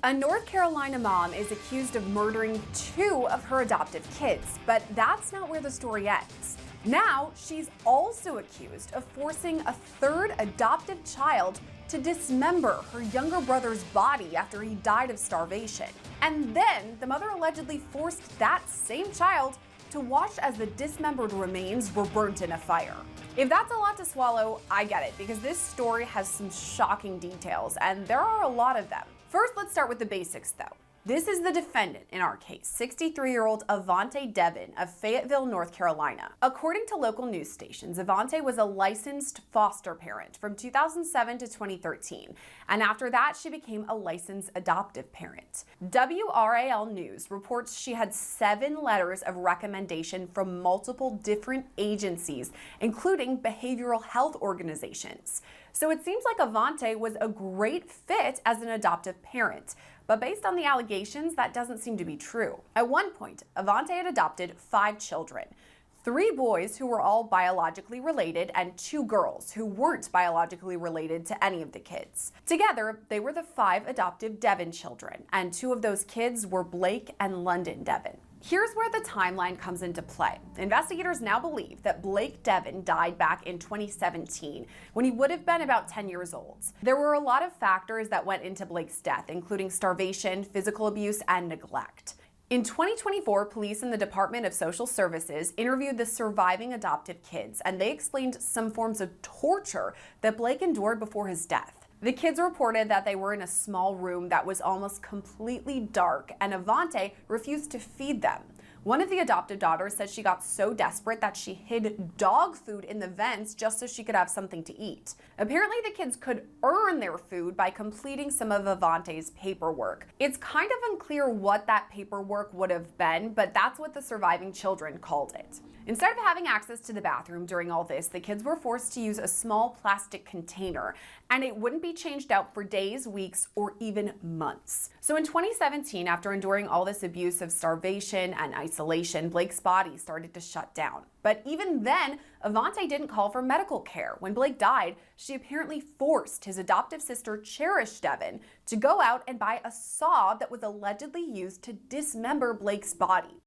A North Carolina mom is accused of murdering two of her adoptive kids, but that's not where the story ends. Now, she's also accused of forcing a third adoptive child to dismember her younger brother's body after he died of starvation. And then the mother allegedly forced that same child to watch as the dismembered remains were burnt in a fire. If that's a lot to swallow, I get it, because this story has some shocking details, and there are a lot of them. First, let's start with the basics, though. This is the defendant in our case, 63-year-old Avante Devin of Fayetteville, North Carolina. According to local news stations, Avante was a licensed foster parent from 2007 to 2013, and after that, she became a licensed adoptive parent. WRAL News reports she had 7 letters of recommendation from multiple different agencies, including behavioral health organizations. So it seems like Avante was a great fit as an adoptive parent. But based on the allegations, that doesn't seem to be true. At one point, Avante had adopted 5 children, 3 boys who were all biologically related and 2 girls who weren't biologically related to any of the kids. Together, they were the 5 adoptive Devin children, and 2 of those kids were Blake and London Devin. Here's where the timeline comes into play. Investigators now believe that Blake Devin died back in 2017, when he would have been about 10 years old. There were a lot of factors that went into Blake's death, including starvation, physical abuse, and neglect. In 2024, police in the Department of Social Services interviewed the surviving adoptive kids, and they explained some forms of torture that Blake endured before his death. The kids reported that they were in a small room that was almost completely dark, and Avante refused to feed them. One of the adoptive daughters said she got so desperate that she hid dog food in the vents just so she could have something to eat. Apparently, the kids could earn their food by completing some of Avante's paperwork. It's kind of unclear what that paperwork would have been, but that's what the surviving children called it. Instead of having access to the bathroom during all this, the kids were forced to use a small plastic container, and it wouldn't be changed out for days, weeks, or even months. So in 2017, after enduring all this abuse of starvation and isolation, Blake's body started to shut down. But even then, Avante didn't call for medical care. When Blake died, she apparently forced his adoptive sister, Cherish Devin, to go out and buy a saw that was allegedly used to dismember Blake's body.